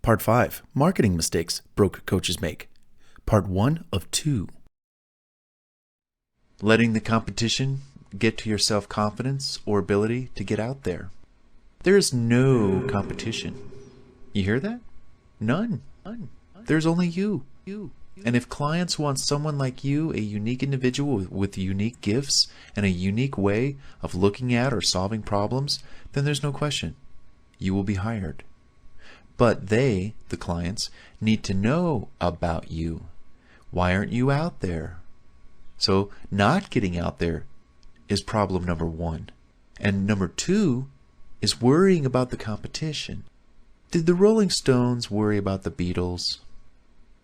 Part 5, Marketing Mistakes Broke Coaches Make. Part 1 of 2. Letting the competition get to your self-confidence or ability to get out there. There is no competition. You hear that? None. There's only you. And if clients want someone like you, a unique individual with unique gifts and a unique way of looking at or solving problems, then there's no question. You will be hired. But they, the clients, need to know about you. Why aren't you out there? So not getting out there is problem number 1. And number 2 is worrying about the competition. Did the Rolling Stones worry about the Beatles?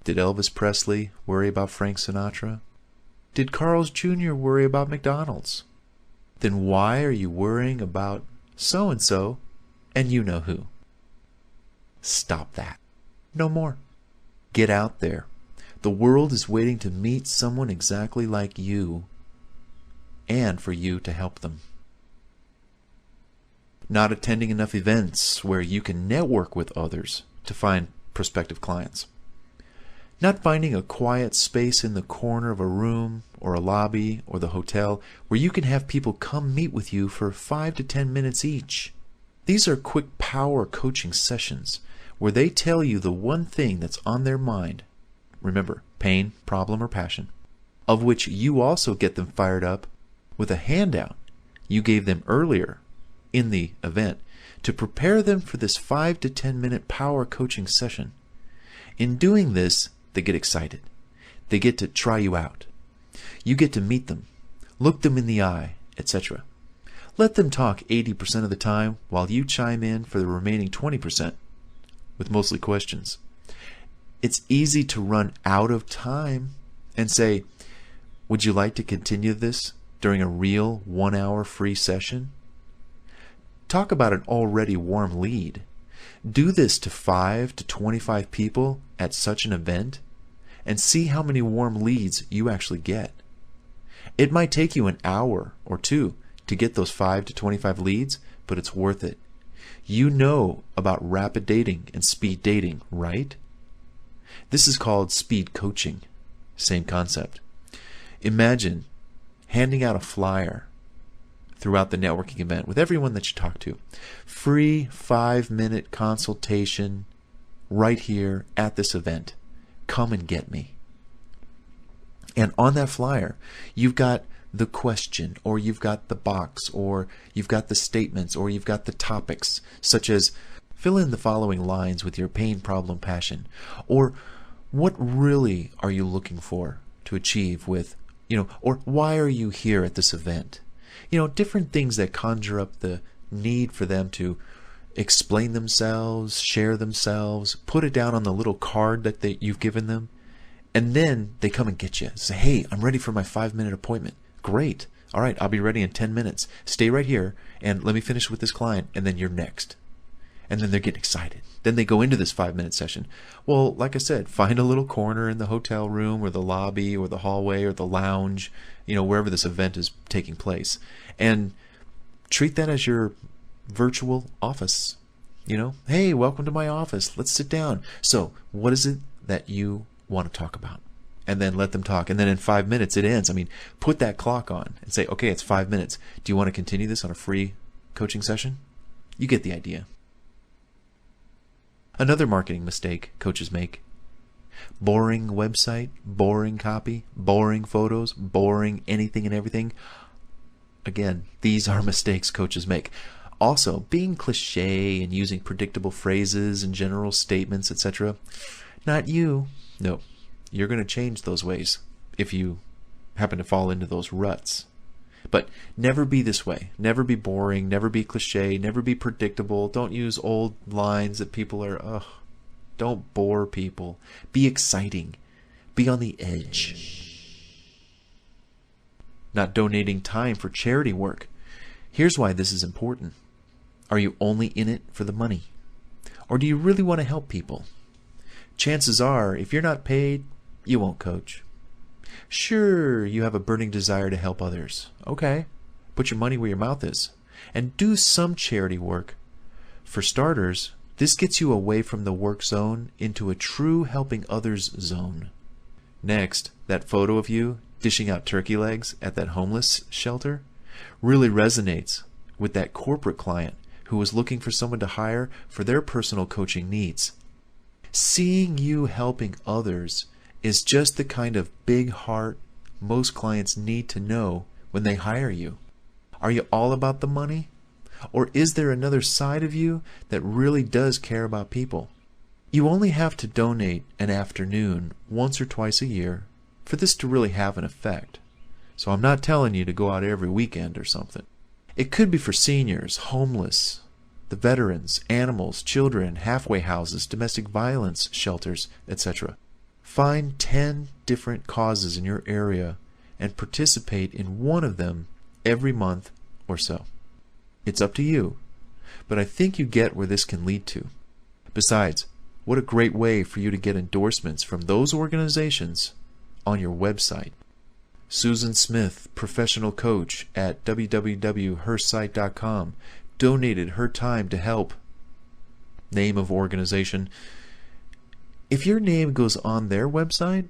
Did Elvis Presley worry about Frank Sinatra? Did Carl's Jr. worry about McDonald's? Then why are you worrying about so-and-so and you know who? Stop that. No more. Get out there. The world is waiting to meet someone exactly like you and for you to help them. Not attending enough events where you can network with others to find prospective clients. Not finding a quiet space in the corner of a room or a lobby or the hotel where you can have people come meet with you for 5 to 10 minutes each. These are quick power coaching sessions where they tell you the one thing that's on their mind. Remember, pain, problem, or passion, of which you also get them fired up with a handout you gave them earlier in the event to prepare them for this 5 to 10 minute power coaching session. In doing this, they get excited. They get to try you out. You get to meet them, look them in the eye, etc. Let them talk 80% of the time while you chime in for the remaining 20% with mostly questions. It's easy to run out of time and say, would you like to continue this during a real 1-hour free session? Talk about an already warm lead. Do this to 5 to 25 people at such an event and see how many warm leads you actually get. It might take you an hour or 2 to get those 5 to 25 leads, but it's worth it. You know about rapid dating and speed dating, right? This is called speed coaching. Same concept. Imagine handing out a flyer throughout the networking event with everyone that you talk to. Free 5-minute consultation right here at this event. Come and get me. And on that flyer, you've got the question, or you've got the box, or you've got the statements, or you've got the topics, such as fill in the following lines with your pain, problem, passion, or what really are you looking for to achieve with, or why are you here at this event? Different things that conjure up the need for them to explain themselves, share themselves, put it down on the little card that you've given them, and then they come and get you. Say, hey, I'm ready for my 5-minute appointment. Great. All right, I'll be ready in 10 minutes. Stay right here and let me finish with this client, and then you're next. And then they're getting excited. Then they go into this 5-minute session. Well, like I said, find a little corner in the hotel room or the lobby or the hallway or the lounge, wherever this event is taking place. And treat that as your virtual office. Hey, welcome to my office. Let's sit down. So, what is it that you want to talk about? And then let them talk. And then in 5 minutes it ends. Put that clock on and say, okay, it's 5 minutes. Do you want to continue this on a free coaching session? You get the idea. Another marketing mistake coaches make. Boring website, boring copy, boring photos, boring anything and everything. Again, these are mistakes coaches make. Also, being cliche and using predictable phrases and general statements, etc. Not you. No. You're going to change those ways if you happen to fall into those ruts. But never be this way. Never be boring. Never be cliche. Never be predictable. Don't use old lines that people are, don't bore people. Be exciting. Be on the edge. Not donating time for charity work. Here's why this is important. Are you only in it for the money? Or do you really want to help people? Chances are, if you're not paid, you won't coach. Sure, you have a burning desire to help others. Okay, put your money where your mouth is and do some charity work. For starters, This gets you away from the work zone into a true helping others zone. Next, that photo of you dishing out turkey legs at that homeless shelter really resonates with that corporate client who was looking for someone to hire for their personal coaching needs. Seeing you helping others is just the kind of big heart most clients need to know when they hire you. Are you all about the money? Or is there another side of you that really does care about people? You only have to donate an afternoon once or twice a year for this to really have an effect. So I'm not telling you to go out every weekend or something. It could be for seniors, homeless, the veterans, animals, children, halfway houses, domestic violence shelters, etc. Find 10 different causes in your area and participate in one of them every month or so. It's up to you, but I think you get where this can lead to. Besides, what a great way for you to get endorsements from those organizations on your website. Susan Smith, professional coach at www.hersite.com, donated her time to help. Name of organization. If your name goes on their website,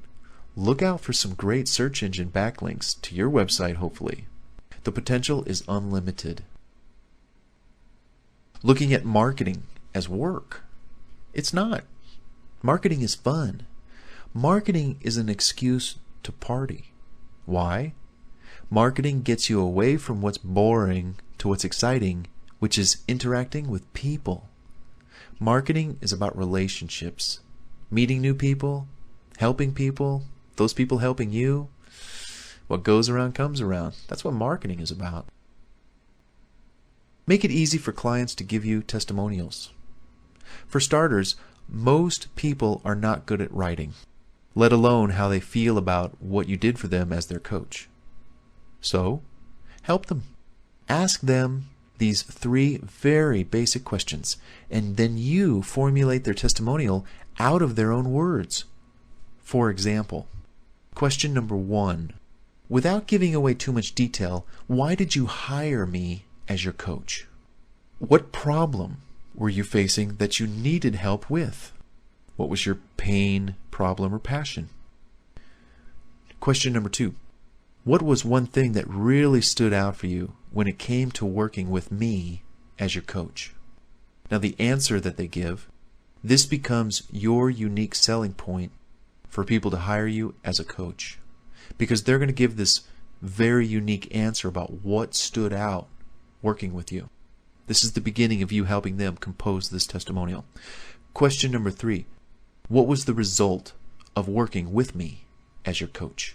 look out for some great search engine backlinks to your website, hopefully. The potential is unlimited. Looking at marketing as work. It's not. Marketing is fun. Marketing is an excuse to party. Why? Marketing gets you away from what's boring to what's exciting, which is interacting with people. Marketing is about relationships, meeting new people, helping people, those people helping you. What goes around comes around. That's what marketing is about. Make it easy for clients to give you testimonials. For starters, most people are not good at writing, let alone how they feel about what you did for them as their coach. So, help them. Ask them these 3 very basic questions, and then you formulate their testimonial out of their own words. For example, question number 1. Without giving away too much detail, why did you hire me as your coach? What problem were you facing that you needed help with? What was your pain, problem, or passion? Question number 2. What was one thing that really stood out for you when it came to working with me as your coach? Now the answer that they give, this becomes your unique selling point for people to hire you as a coach, because they're going to give this very unique answer about what stood out working with you. This is the beginning of you helping them compose this testimonial. Question number 3. What was the result of working with me as your coach?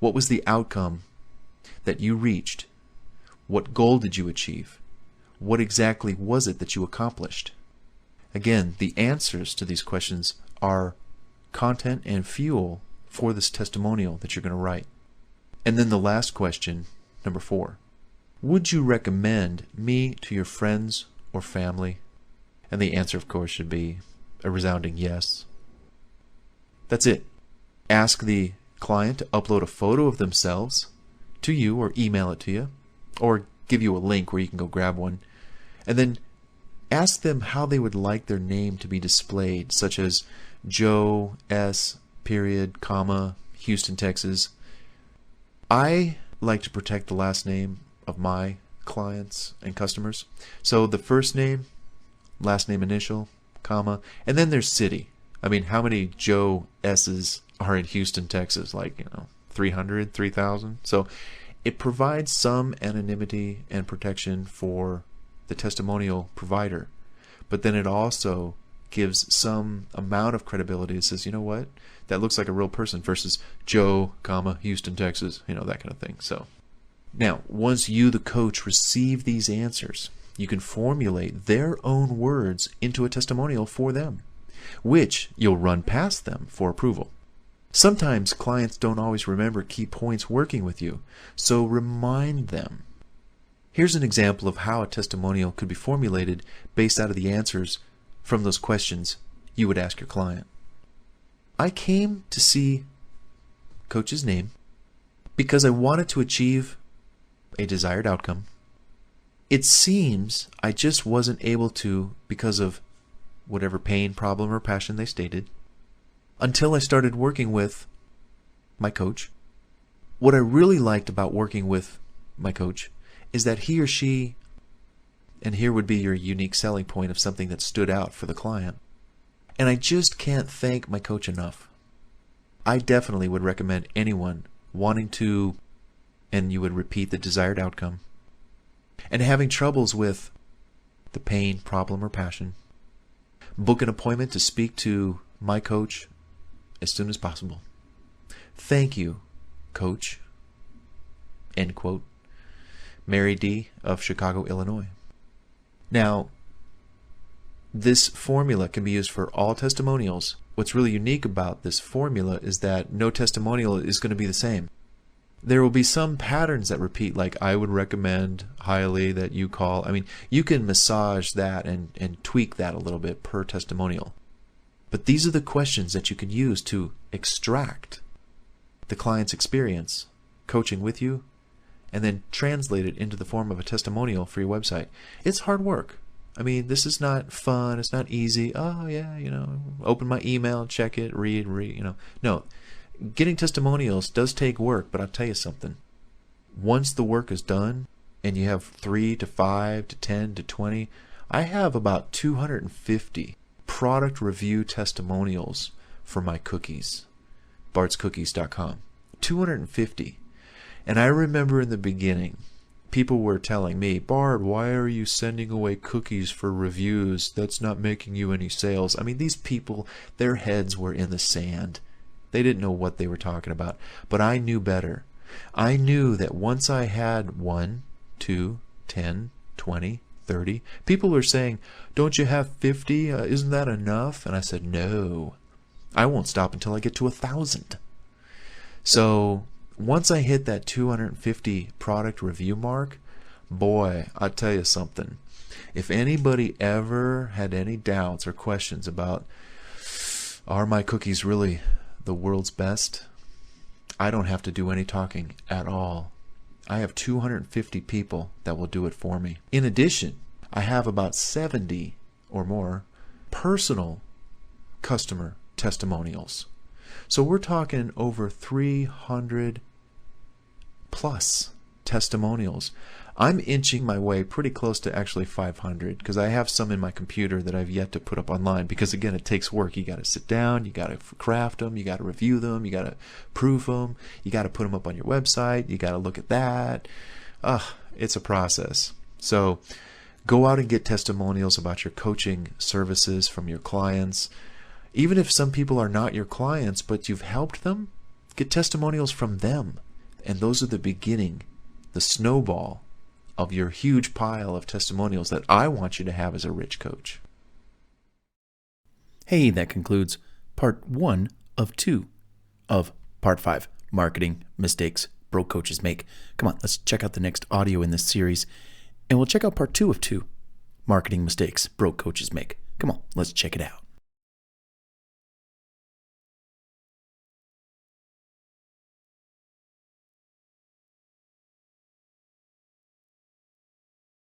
What was the outcome that you reached? What goal did you achieve? What exactly was it that you accomplished? Again, the answers to these questions are content and fuel for this testimonial that you're going to write. And then the last question, number 4. Would you recommend me to your friends or family? And the answer, of course, should be a resounding yes. That's it. Ask the client to upload a photo of themselves to you or email it to you, or give you a link where you can go grab one. And then ask them how they would like their name to be displayed, such as Joe S. period, comma, Houston, Texas. I like to protect the last name of my clients and customers. So the first name, last name initial, comma, and then there's city. I mean, how many Joe S's are in Houston, Texas? 300, 3,000? So it provides some anonymity and protection for the testimonial provider. But then it also gives some amount of credibility. It says, you know what? That looks like a real person versus Joe, comma, Houston, Texas, that kind of thing. So now, once you, the coach, receive these answers, you can formulate their own words into a testimonial for them, which you'll run past them for approval. Sometimes clients don't always remember key points working with you, so remind them. Here's an example of how a testimonial could be formulated based out of the answers from those questions you would ask your client. I came to see Coach's name because I wanted to achieve a desired outcome. It seems I just wasn't able to because of whatever pain, problem, or passion they stated, until I started working with my coach. What I really liked about working with my coach is that he or she, and here would be your unique selling point of something that stood out for the client, and I just can't thank my coach enough. I definitely would recommend anyone wanting to, and you would repeat the desired outcome, and having troubles with the pain, problem, or passion, book an appointment to speak to my coach as soon as possible. Thank you, Coach. End quote. Mary D. of Chicago, Illinois. Now, this formula can be used for all testimonials. What's really unique about this formula is that no testimonial is going to be the same. There will be some patterns that repeat, like I would recommend highly that you call. I mean, you can massage that and tweak that a little bit per testimonial. But these are the questions that you can use to extract the client's experience coaching with you and then translate it into the form of a testimonial for your website. It's hard work. I mean, this is not fun. It's not easy. Oh, yeah, open my email, check it, read. No, getting testimonials does take work, but I'll tell you something. Once the work is done and you have 3 to 5 to 10 to 20, I have about 250 product review testimonials for my cookies, bartscookies.com. 250. And I remember in the beginning, people were telling me, Bart, why are you sending away cookies for reviews? That's not making you any sales. I mean, these people, their heads were in the sand. They didn't know what they were talking about. But I knew better. I knew that once I had 1, 2, 10, 20, 30, people were saying, don't you have 50? Isn't that enough? And I said, no, I won't stop until I get to 1,000. So once I hit that 250 product review mark, boy, I'll tell you something. If anybody ever had any doubts or questions about, are my cookies really the world's best? I don't have to do any talking at all. I have 250 people that will do it for me. In addition, I have about 70 or more personal customer testimonials. So we're talking over 300 plus testimonials. I'm inching my way pretty close to actually 500 because I have some in my computer that I've yet to put up online because, again, it takes work. You got to sit down, you got to craft them, you got to review them, you got to proof them, you got to put them up on your website, you got to look at that. It's a process. So go out and get testimonials about your coaching services from your clients. Even if some people are not your clients, but you've helped them, get testimonials from them. And those are the beginning, the snowball of your huge pile of testimonials that I want you to have as a rich coach. Hey, that concludes part 1 of 2 of part 5, Marketing Mistakes Broke Coaches Make. Come on, let's check out the next audio in this series, and we'll check out part 2 of 2, Marketing Mistakes Broke Coaches Make. Come on, let's check it out.